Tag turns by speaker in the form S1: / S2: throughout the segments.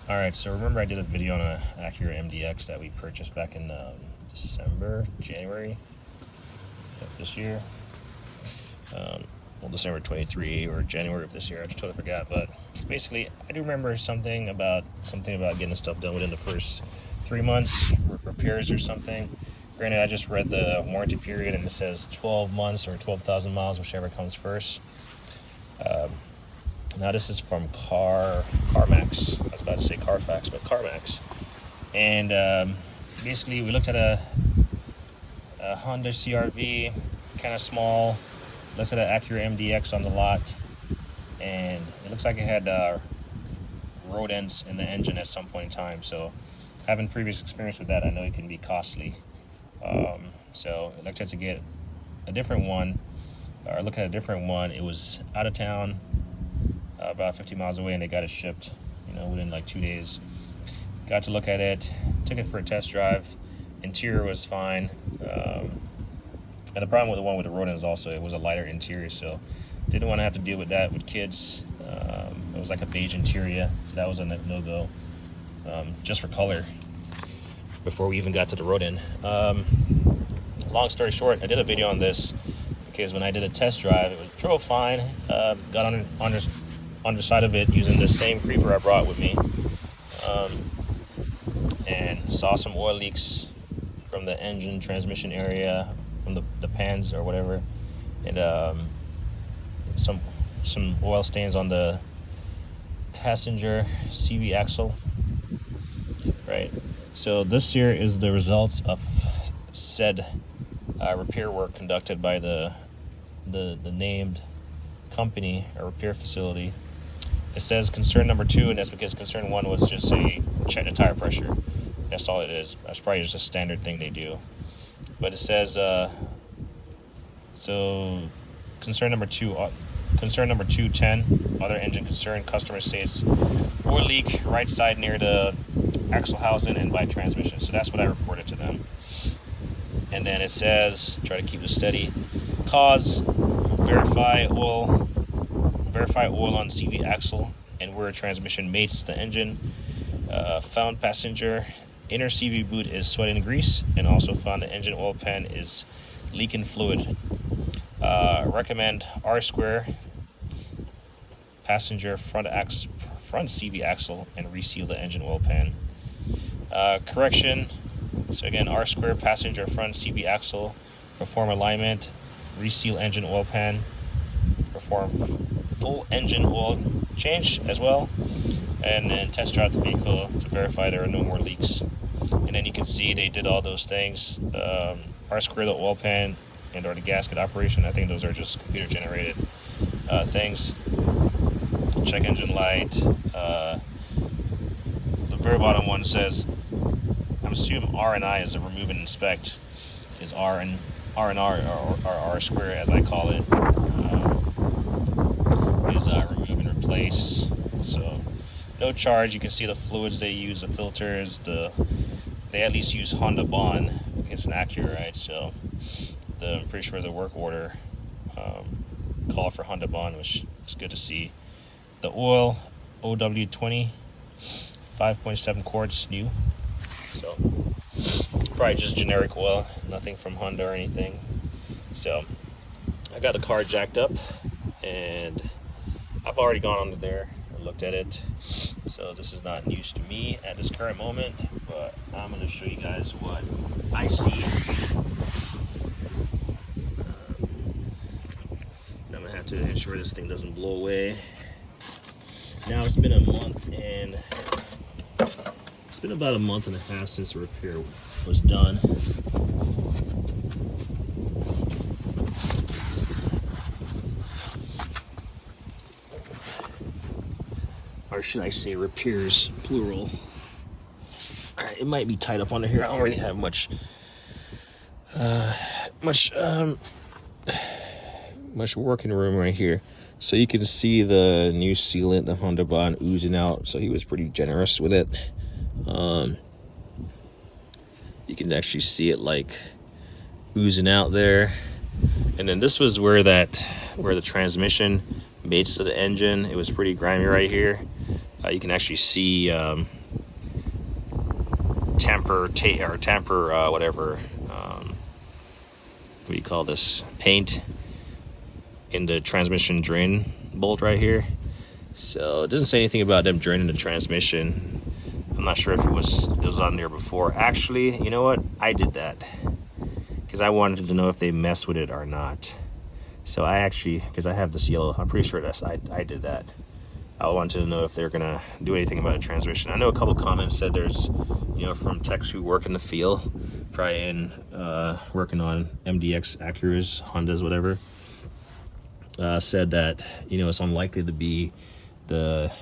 S1: Alright, so remember I did a video on an Acura MDX that we purchased back in January of this year. Well, December 23 or January of this year, I totally forgot. But basically, I do remember something about getting stuff done within the first 3 months, repairs or something. Granted, I just read the warranty period and it says 12 months or 12,000 miles, whichever comes first. Now this is from CarMax. I was about to say Carfax, but CarMax. And basically, we looked at a Honda CR-V, kind of small. Looked at an Acura MDX on the lot, and it looks like it had rodents in the engine at some point in time. So, having previous experience with that, I know it can be costly. So, I looked at to get a different one, or look at a different one. It was out of town, about 50 miles away, and they got it shipped, within like 2 days. Got to look at it, took it for a test drive. Interior was fine. And the problem with the one with the rodents also, it was a lighter interior, so didn't want to have to deal with that with kids. It was like a beige interior, so that was a no-go, just for color, before we even got to the rodent. Long story short, I did a video on this because when I did a test drive, it drove fine. Got on the side of it using the same creeper I brought with me, and saw some oil leaks from the engine transmission area, from the pans or whatever, and some oil stains on the passenger CV axle. Right. So this here is the results of said repair work conducted by the named company or repair facility. It says concern number 2, and that's because concern 1 was just check the tire pressure. That's all it is. That's probably just a standard thing they do. But it says, so concern number 2, 10, other engine concern, customer says oil leak right side near the axle housing and by transmission. So that's what I reported to them. And then it says, try to keep it steady, cause, verify oil on CV axle and where transmission mates the engine, found passenger inner CV boot is sweating grease, and also found the engine oil pan is leaking fluid. Recommend R-square passenger front CV axle and reseal the engine oil pan. Correction. So again, R-square passenger front CV axle, perform alignment, reseal engine oil pan, perform full engine oil change as well, and then test drive the vehicle to verify there are no more leaks. And then you can see they did all those things. R-square the oil pan and or the gasket operation. I think those are just computer generated things. Check engine light. The very bottom one says, I'm assuming R and I is a remove and inspect, is R and R or R square as I call it, is remove and replace. So no charge. You can see the fluids they use, the filters, they at least use Honda Bond. It's an Acura, right? So I'm pretty sure the work order called for Honda Bond, which is good to see. The oil, OW20, 5.7 quarts new. So probably just generic oil, nothing from Honda or anything. So I got the car jacked up, and I've already gone under there and looked at it. So this is not news to me at this current moment, but I'm going to show you guys what I see. I'm going to have to ensure this thing doesn't blow away. Now it's been about a month and a half since the repair was done. Or should I say repairs, plural. Alright, it might be tied up under here. I don't really have much working room right here. So you can see the new sealant, the Honda Bond, oozing out. So he was pretty generous with it. You can actually see it like oozing out there. And then this was where the transmission mates to the engine. It was pretty grimy right here. You can actually see tamper whatever, what do you call this, paint in the transmission drain bolt right here. So it doesn't say anything about them draining the transmission. I'm not sure if it was on there before. Actually, you know what, I did that because I wanted to know if they messed with it or not. So I actually, because I have this yellow, I'm pretty sure I did that. I wanted to know if they're gonna do anything about a transmission. I know a couple comments said there's, you know, from techs who work in the field, probably in working on MDX, Acuras, Hondas, whatever, said that, you know, it's unlikely to be the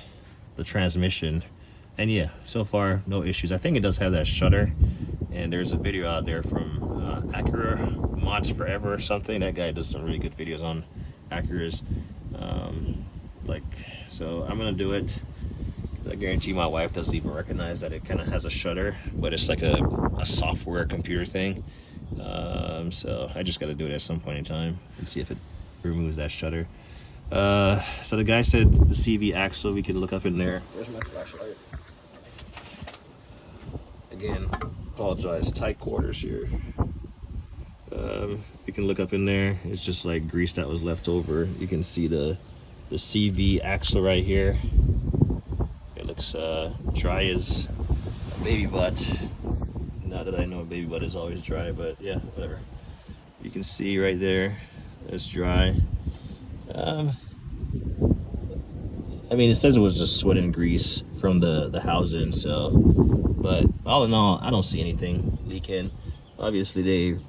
S1: transmission. And yeah, so far no issues. I think it does have that shutter, and there's a video out there from Acura Mods Forever or something. That guy does some really good videos on Acuras. So I'm gonna do it. I guarantee my wife doesn't even recognize that it kind of has a shutter, but it's like a software computer thing. So I just got to do it at some point in time and see if it removes that shutter. So the guy said the CV axle, we can look up in there. Where's my flashlight? Again, apologize, tight quarters here. You can look up in there. It's just like grease that was left over. You can see the CV axle right here. It looks dry as a baby butt. Not that I know a baby butt is always dry, but yeah, whatever. You can see right there, it's dry. I mean, it says it was just sweat and grease from the housing, so, but all in all, I don't see anything leaking. Obviously,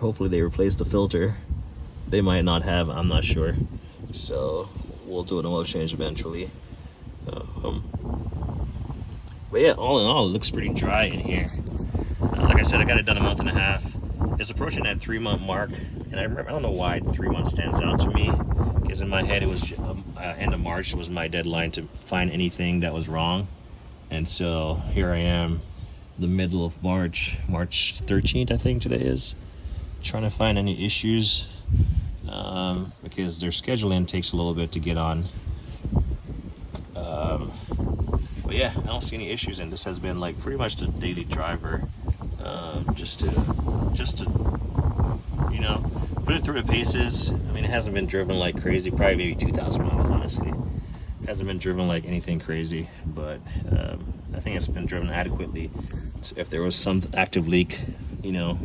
S1: hopefully they replaced the filter. They might not have, I'm not sure. So we'll do an oil change eventually. But yeah, all in all, it looks pretty dry in here. Like I said, I got it done a month and a half. It's approaching that 3-month mark, and I don't know why 3 months stands out to me, because in my head it was end of March was my deadline to find anything that was wrong. And so here I am, the middle of March 13th, I think today is, trying to find any issues, because their scheduling takes a little bit to get on. But yeah, I don't see any issues, and this has been like pretty much the daily driver, just to you know, put it through the paces. I mean, it hasn't been driven like crazy, probably maybe 2,000 miles, honestly. It hasn't been driven like anything crazy, but I think it's been driven adequately. So if there was some active leak, you know,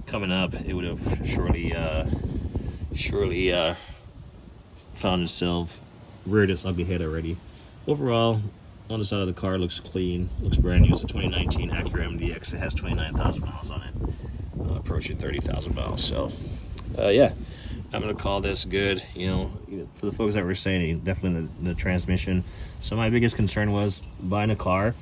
S1: coming up, it would have surely found itself, reared its ugly head already. Overall, on the side of the car, looks clean, looks brand new. It's a 2019 Acura MDX. It has 29,000 miles on it, approaching 30,000 miles. So, yeah, I'm gonna call this good. You know, for the folks that were saying, definitely the transmission. So my biggest concern was buying a car.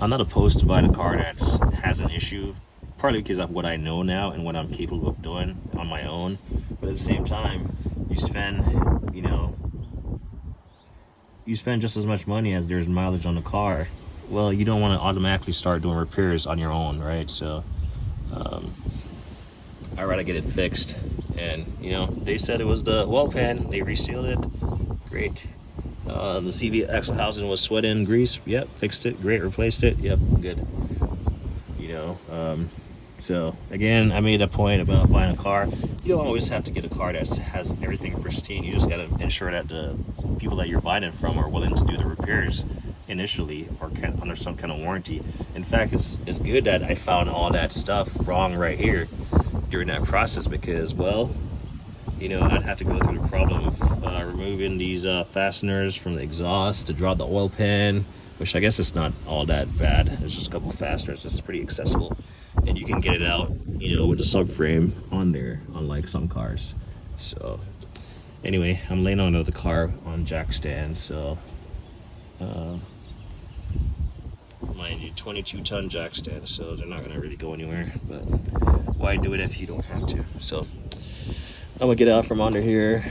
S1: I'm not opposed to buying a car that has an issue, partly because of what I know now and what I'm capable of doing on my own. But at the same time, you spend just as much money as there's mileage on the car. Well, you don't want to automatically start doing repairs on your own, right? So I'd rather get it fixed. And you know, they said it was the oil pan, they resealed it, great. The CV axle housing was sweat and grease, yep, fixed it, great, replaced it, yep, good. You know, so again, I made a point about buying a car. You don't always have to get a car that has everything pristine. You just got to ensure that the people that you're buying it from are willing to do the repairs initially, or under some kind of warranty. In fact, it's good that I found all that stuff wrong right here during that process, because, well, you know, I'd have to go through the problem of removing these fasteners from the exhaust to draw the oil pan, which I guess it's not all that bad. There's just a couple fasteners. It's pretty accessible, and you can get it out, you know, with the subframe on there, unlike some cars. So anyway, I'm laying on another car on jack stands, so mind you, 22-ton jack stands, so they're not gonna really go anywhere, but why do it if you don't have to? So I'm gonna get out from under here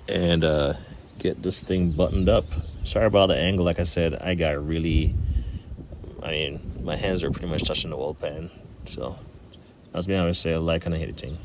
S1: and get this thing buttoned up. Sorry about the angle. Like I said, I mean, my hands are pretty much touching the oil pan, so I was being able to say I like kind of hit it thing.